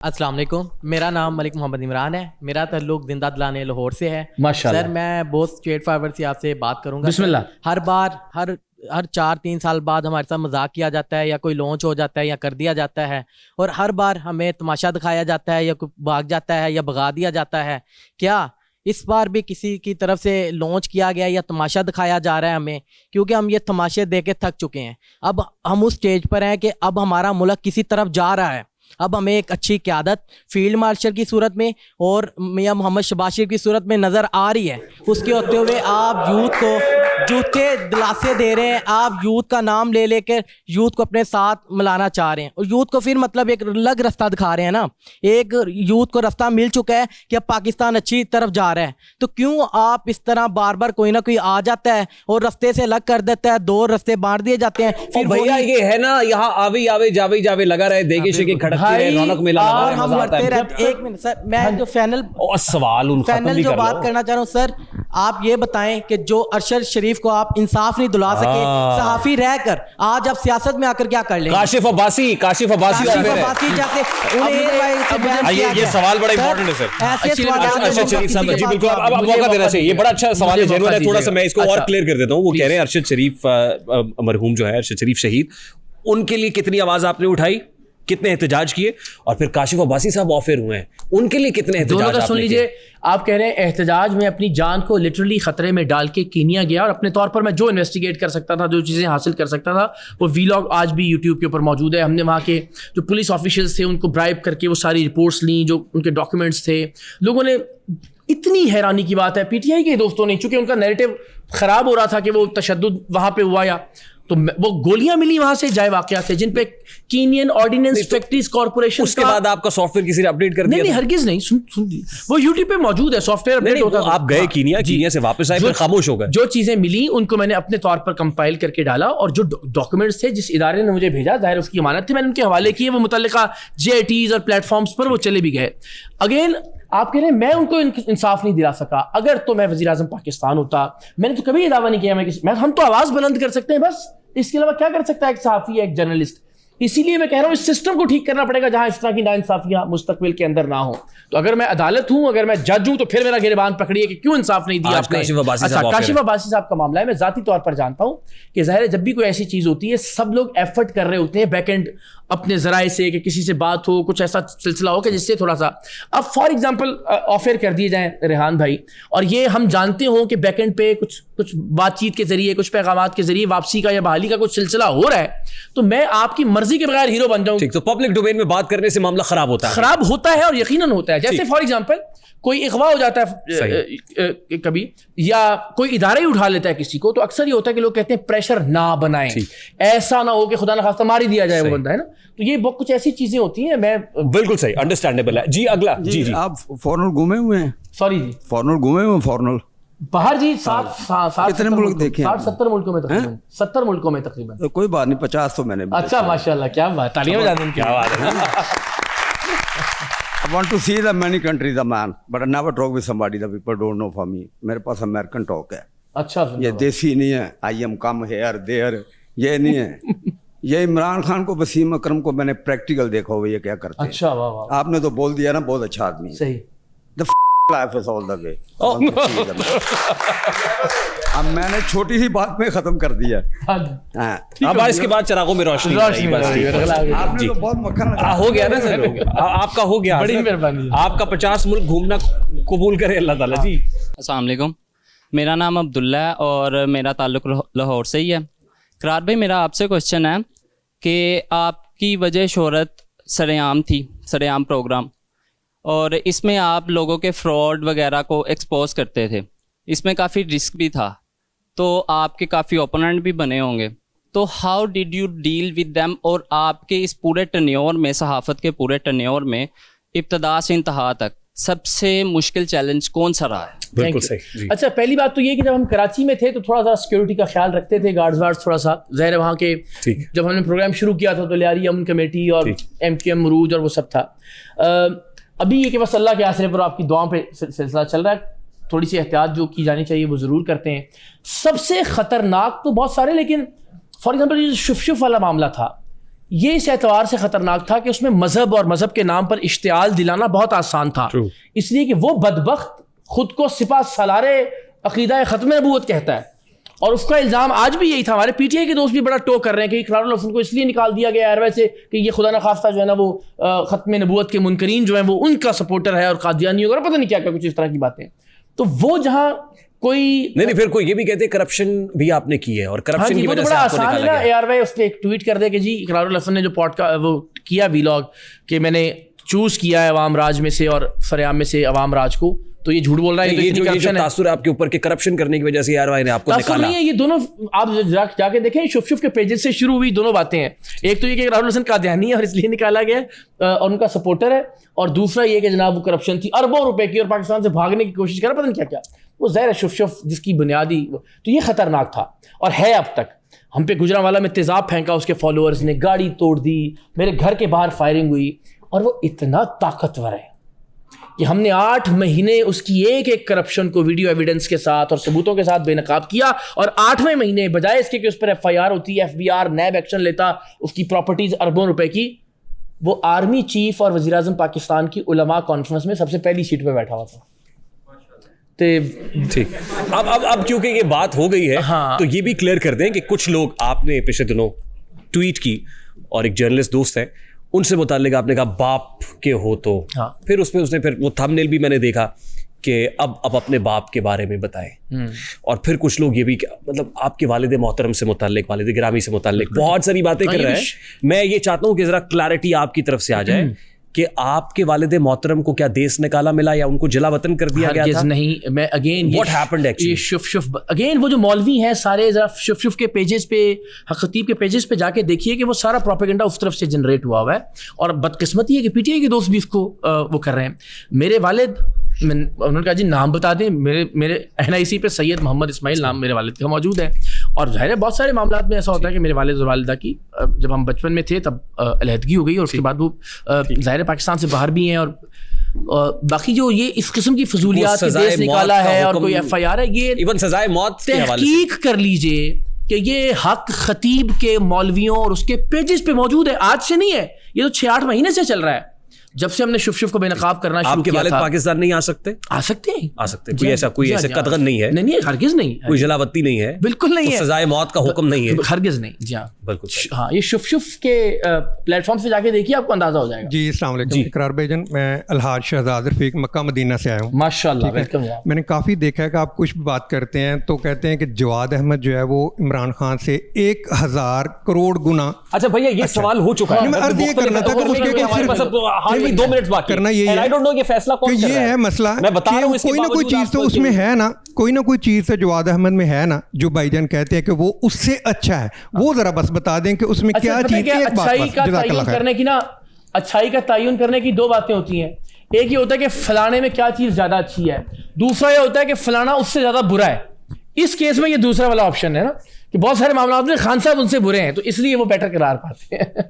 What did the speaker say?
السلام علیکم، میرا نام ملک محمد عمران ہے، میرا تعلق زندہ دلانے لاہور سے ہے. ماشاءاللہ. سر میں بہت اسٹریٹ فارورڈ سے آپ سے بات کروں گا. بسم اللہ. ہر بار ہر 4-3 سال بعد ہمارے ساتھ مذاق کیا جاتا ہے یا کوئی لانچ ہو جاتا ہے یا کر دیا جاتا ہے، اور ہر بار ہمیں تماشا دکھایا جاتا ہے یا کوئی بھاگ جاتا ہے یا بھگا دیا جاتا ہے. کیا اس بار بھی کسی کی طرف سے لانچ کیا گیا یا تماشا دکھایا جا رہا ہے ہمیں؟ کیونکہ ہم یہ تماشے دے کے تھک چکے ہیں. اب ہم اس اسٹیج پر ہیں کہ اب ہمارا ملک کسی طرف جا رہا ہے. اب ہمیں ایک اچھی قیادت فیلڈ مارشل کی صورت میں اور میاں محمد شہباز شریف کی صورت میں نظر آ رہی ہے. اس کے ہوتے ہوئے آپ یوتھ کو جوتے دلاسے دے رہے ہیں، آپ یوتھ کا نام لے لے کے یوتھ کو اپنے ساتھ ملانا چاہ رہے ہیں، اور یوتھ کو پھر مطلب ایک الگ رستہ دکھا رہے ہیں نا. ایک یوتھ کو رستہ مل چکا ہے کہ اب پاکستان اچھی طرف جا رہا ہے، تو کیوں آپ اس طرح بار بار کوئی نہ کوئی آ جاتا ہے اور رستے سے الگ کر دیتا ہے، دو رستے بانٹ دیے جاتے ہیں. پھر بھیا یہ ہے نا، یہاں آوے جاوے لگا رہے، دیگے شگے کھڑکتے رہے، رونق میلہ لگا اور رہے، ہم لڑتے رہتے. ایک منٹ سر، میں جو فائنل جو بات کرنا چاہ رہا ہوں سر، آپ یہ بتائیں کہ جو ارشد شریف کو آپ انصاف نہیں دلا سکے صحافی رہ کر، آج آپ سیاست میں آ کر کیا کر لیں؟ کاشف عباسی جیسے یہ سوال بڑا امپورٹنٹ ہے سر. ارشد شریف صاحب جی بالکل، اب موقع دینا چاہیے. یہ بڑا اچھا سوال ہے، جنوین ہے. تھوڑا سا میں اس کو اور کلیئر کر دیتا ہوں. وہ کہہ رہے ہیں ارشد شریف مرحوم جو ہے ارشد شریف شہید، ان کے لیے کتنی آواز آپ نے اٹھائی، کتنے احتجاج کیے، اور پھر کاشف عباسی صاحب آفر ہوئے ہیں، ان کے لیے کتنے احتجاج آپ سن نے لیجئے. آپ کہہ رہے ہیں احتجاج میں اپنی جان کو لٹرلی خطرے میں ڈال کے کینیا گیا، اور اپنے طور پر میں جو انویسٹیگیٹ کر سکتا تھا، جو چیزیں حاصل کر سکتا تھا، وہ ویلاگ آج بھی یوٹیوب کے اوپر موجود ہے. ہم نے وہاں کے جو پولیس آفیشلز تھے ان کو برائب کر کے وہ ساری رپورٹس لیں، جو ان کے ڈاکیومنٹس تھے. لوگوں نے اتنی حیرانی کی بات ہے پی ٹی آئی کے دوستوں نے، چونکہ ان کا نیریٹو خراب ہو رہا تھا کہ وہ تشدد وہاں پہ ہوا، یا تو وہ گولیاں ملی وہاں سے جائے واقعات سے جن پہ کینین آرڈیننس فیکٹریز کارپوریشن. اس کے بعد آپ کا سافٹ ویئر کسی نے اپڈیٹ کر دیا؟ نہیں ہرگز نہیں. سن وہ یوٹیوب پہ موجود ہے، سافٹ ویئر اپڈیٹ ہوتا ہے. آپ گئے کینیا سے واپس آئے، پھر خاموش ہو گئے. جو چیزیں ملی ان کو میں نے اپنے طور پر کمپائل کر کے ڈالا، اور جو ڈاکیومنٹس تھے جس ادارے نے مجھے بھیجا، ظاہر اس کی امانت تھی، میں نے ان کے حوالے کیے. وہ متعلقہ جے آئی ٹیز اور پلیٹ فارمز پر وہ چلے بھی گئے. اگین آپ کہہ رہے ہیں میں ان کو انصاف نہیں دلا سکا. اگر تو میں وزیر اعظم پاکستان ہوتا، میں نے تو کبھی یہ دعویٰ نہیں کیا ہم تو آواز بلند کر سکتے ہیں، بس اس کے علاوہ کیا کر سکتا ہے ایک صحافی یا ایک جرنلسٹ. اسی لیے میں کہہ رہا ہوں اس سسٹم کو ٹھیک کرنا پڑے گا جہاں اس طرح کی ناانصافیاں مستقبل کے اندر نہ ہوں. تو اگر میں عدالت ہوں، اگر میں جج ہوں، تو پھر میرا گریبان پکڑیے کہ کیوں انصاف نہیں دیا آپ نے. کاشف عباسی صاحب کا معاملہ ہے. میں ذاتی طور پر جانتا ہوں کہ ظاہر ہے جب بھی کوئی ایسی چیز ہوتی ہے سب لوگ ایفرٹ کر رہے ہوتے ہیں بیک اینڈ اپنے ذرائع سے، کہ کسی سے بات ہو، کچھ ایسا سلسلہ ہو کہ جس سے تھوڑا سا اب فار ایگزامپل آفر کر دیے جائیں ریحان بھائی، اور یہ ہم جانتے ہوں کہ بیک اینڈ پہ کچھ بات چیت کے ذریعے، کچھ پیغامات کے ذریعے واپسی کا یا بحالی کا کچھ سلسلہ ہو رہا ہے، تو میں آپ کی مرضی کے بغیر ہیرو بن جاؤں. ٹھیک، تو پبلک ڈومین میں بات کرنے سے معاملہ خراب ہوتا ہے اور یقیناً ہوتا ہے. جیسے فار ایگزامپل کوئی اغوا ہو جاتا ہے کبھی، یا کوئی ادارہ ہی اٹھا لیتا ہے کسی کو، تو اکثر یہ ہوتا ہے کہ لوگ کہتے ہیں پریشر نہ بنائیں، ایسا نہ ہو کہ خدا نخواستہ مار ہی دیا جائے وہ بندہ، ہے نا. تو یہ بہت کچھ ایسی چیزیں ہوتی ہیں. میں بالکل صحیح، انڈرسٹینڈیبل ہے. جی اگلا. جی آپ فارنر گھومے ہوئے ہیں؟ سوری جی، فارنر گھومے ہوئے ہیں؟ فارنر باہر جی 60 کتنے ملک دیکھے؟ 60-70 ملکوں میں تقریباً 70 ملکوں میں تقریباً. کوئی بات نہیں، 50 تو میں نے. اچھا ماشاء اللہ، کیا بات، تعلیم جانیں، کیا بات ہے. I want to see the many countries, the man, but I never talk with somebody that people don't know for me. میرے پاس امریکن ٹاک ہے. اچھا، یہ دیسی نہیں ہے I am come here there, یہ نہیں ہے. یہ عمران خان کو، وسیم اکرم کو میں نے پریکٹیکل دیکھا ہوا یہ کیا کرتے ہیں. اچھا واہ واہ، آپ نے تو بول دیا نا بہت اچھا آدمی. صحیح. life is all the way. اب میں نے چھوٹی سی بات میں ختم کر دیا. اب اس کے بعد چراغوں میں روشنی. آپ نے تو بہت مکھن ہو گیا نا سر، آپ کا ہو گیا. بڑی مہربانی، آپ کا 50 ملک گھومنا قبول کرے اللہ تعالیٰ. جی السلام علیکم، میرا نام عبداللہ ہے اور میرا تعلق لاہور سے ہی ہے. قرار بھائی میرا آپ سے کوشچن ہے کہ آپ کی وجہ شہرت سرعام تھی، سرعام پروگرام، اور اس میں آپ لوگوں کے فراڈ وغیرہ کو ایکسپوز کرتے تھے. اس میں کافی رسک بھی تھا، تو آپ کے کافی اوپوننٹ بھی بنے ہوں گے. تو how did you deal with them? اور آپ کے اس پورے ٹرنیور میں، صحافت کے پورے ٹرنیور میں ابتدا سے انتہا تک سب سے مشکل چیلنج کون سا رہا ہے؟ بالکل صحیح. اچھا، پہلی بات تو یہ کہ جب ہم کراچی میں تھے تو تھوڑا سا سیکورٹی کا خیال رکھتے تھے، گارڈز وارڈز تھوڑا سا ظاہر ہے وہاں کے. جب ہم نے پروگرام شروع کیا تھا تو لیاری امن کمیٹی اور ایم کیو ایم مروج اور وہ سب تھا. ابھی یہ کہ بس اللہ کے آسرے پر آپ کی دعاؤں پہ سلسلہ چل رہا ہے. تھوڑی سی احتیاط جو کی جانی چاہیے وہ ضرور کرتے ہیں. سب سے خطرناک تو بہت سارے، لیکن فار ایگزامپل یہ شف والا معاملہ تھا، یہ اس اعتبار سے خطرناک تھا کہ اس میں مذہب اور مذہب کے نام پر اشتعال دلانا بہت آسان تھا. اس لیے کہ وہ بدبخت خود کو سپہ سالار عقیدہ ختم نبوت کہتا ہے, اور اس کا الزام آج بھی یہی تھا. ہمارے پی ٹی آئی کے دوست بھی بڑا ٹوک کر رہے ہیں کہ اقرار الحسن کو اس لیے نکال دیا گیا ایئر وے سے کہ یہ خدا نخواستہ جو ہے نا وہ ختم نبوت کے منکرین جو ہیں وہ ان کا سپورٹر ہے اور قادیانی وغیرہ پتہ نہیں کیا کیا کچھ اس طرح کی باتیں. تو وہ جہاں کوئی نہیں پھر کوئی یہ بھی کہتے ہیں کرپشن بھی آپ نے کی ہے, اور کرپشن کی وجہ سے بڑا آپ کو آسان ہے نکالا نا. گیا. اے آر وائی اس پہ ایک ٹویٹ کر دے کہ جی اقرار الحسن نے جو وہ کیا ویلاگ کہ میں نے چوز کیا ہے عوام راج میں سے اور فریام میں سے عوام راج کو, تو یہ جھوٹ بول رہا ہے. یہ جو تاثر ہے آپ کے اوپر کہ کرپشن کرنے کی وجہ سے آر وائی نے آپ کو نکالا نہیں ہے. یہ دونوں آپ جا کے دیکھیں شف کے پیجز سے شروع ہوئی دونوں باتیں ہیں. ایک تو یہ کہ راہل حسن قادیانی ہے اور اس لیے نکالا گیا اور ان کا سپورٹر ہے, اور دوسرا یہ کہ جناب وہ کرپشن تھی اربوں روپے کی اور پاکستان سے بھاگنے کی کوشش کرا, پتہ نہیں کیا کیا. وہ ظاہر ہے شف جس کی بنیادی, تو یہ خطرناک تھا اور ہے اب تک. ہم پہ گجرانوالا میں تیزاب پھینکا اس کے فالوورز نے, گاڑی توڑ دی, میرے گھر کے باہر فائرنگ ہوئی, اور وہ اتنا طاقتور ہے کہ ہم نے 8 مہینے اس کی ایک ایک کرپشن کو ویڈیو ایویڈنس کے ساتھ اور ثبوتوں کے ساتھ بے نقاب کیا, اور 8ویں مہینے بجائے اس کے کہ اس پر ایف آئی آر ہوتی, F B R NAB action لیتا, اس کی پراپرٹیز اربوں روپے کی, وہ آرمی چیف اور وزیر اعظم پاکستان کی علماء کانفرنس میں سب سے پہلی سیٹ پہ بیٹھا ہوا تھا. ٹھیک, اب کیونکہ یہ بات ہو گئی ہے تو یہ بھی کلیئر کر دیں کہ کچھ لوگ آپ نے پچھلے دنوں ٹویٹ کی, اور ایک جرنلسٹ دوست ہے ان سے متعلق آپ نے کہا باپ کے ہو تو, پھر اس میں اس نے پھر وہ تھمبنیل بھی میں نے دیکھا کہ اب اپنے باپ کے بارے میں بتائیں, اور پھر کچھ لوگ یہ بھی مطلب آپ کے والد محترم سے متعلق, والد گرامی سے متعلق بہت ساری باتیں کر رہے ہیں. میں یہ چاہتا ہوں کہ ذرا کلیئرٹی آپ کی طرف سے آ جائے کہ آپ کے والد محترم کو کیا دیس نکالا ملا یا ان کو جلا وطن کر دیا گیا تھا؟ نہیں, میں اگین واٹ ہیپنڈ ایکچولی, شف اگین وہ جو مولوی ہیں سارے ذرا شف کے پیجز پہ, خطیب کے پیجز پہ جا کے دیکھیے کہ وہ سارا پروپیگنڈا اس طرف سے جنریٹ ہوا ہے, اور بدقسمتی ہے کہ پی ٹی آئی کے دوست بھی اس کو وہ کر رہے ہیں. میرے والد, انہوں نے کہا جی نام بتا دیں, میرے این آئی سی پہ سید محمد اسماعیل نام میرے والد کا موجود ہے, اور ظاہر ہے بہت سارے معاملات میں ایسا ہوتا ہے کہ میرے والد اور والدہ کی جب ہم بچپن میں تھے تب علیحدگی ہو گئی, اور اس کے بعد وہ ظاہر پاکستان سے باہر بھی ہیں, اور باقی جو یہ اس قسم کی فضولیات دیس نکالا ہے اور کوئی ایف آئی آر ہے, یہ ایون سزائے موت تحقیق کر لیجئے کہ یہ حق خطیب کے مولویوں اور اس کے پیجز پہ موجود ہے, آج سے نہیں ہے, یہ تو 6-8 مہینے سے چل رہا ہے جب سے ہم نے شف کو بے نقاب کرنا شروع کیا تھا. آپ کے والد پاکستان نہیں آ سکتے؟ آ سکتے ہیں, کوئی ایسا قطغن نہیں ہے, نہیں ہرگز نہیں, کوئی جلاوطنی نہیں ہے, بالکل نہیں ہے, سزائے موت کا حکم نہیں ہے, ہرگز نہیں. جی ہاں بالکل. ہاں, یہ شف کے پلیٹ فارم سے جا کے دیکھیے آپ کو اندازہ ہو جائے گا. جی السلام علیکم. اقرار بھائی جان, میں الحاج شہزاد رفیق مکہ مدینہ سے آیا ہوں. ماشاء اللہ, ویلکم. میں نے کافی دیکھا ہے کہ آپ کچھ بات کرتے ہیں تو کہتے ہیں کہ جواد احمد جو ہے وہ عمران خان سے 1000 کروڑ گنا. اچھا بھیا یہ سوال ہو چکا ہے, میں عرض یہ کرنا تھا کہ اس کے 2 منٹ باقی کرنا یہ ہے مسئلہ کہ کوئی نہ کوئی چیز تو اس میں ہے نا, کوئی نہ کوئی چیز تو جواد احمد میں ہے نا جو بھائی جان کہتے ہیں کہ وہ اس سے اچھا ہے, وہ ذرا بس بتا دیں کہ اس میں کیا چیز ہے. اچھائی کا تعین کرنے کی نا, اچھائی کا تعین کرنے کی 2 باتیں ہوتی ہیں. ایک یہ ہوتا ہے کہ فلانے میں کیا چیز زیادہ اچھی ہے, دوسرا یہ ہوتا ہے کہ فلانا اس سے زیادہ برا ہے. اس کیس میں یہ دوسرا والا آپشن ہے نا کہ بہت سارے معاملات میں خان صاحب ان سے برے ہیں تو اس لیے وہ بیٹر قرار پاتے ہیں.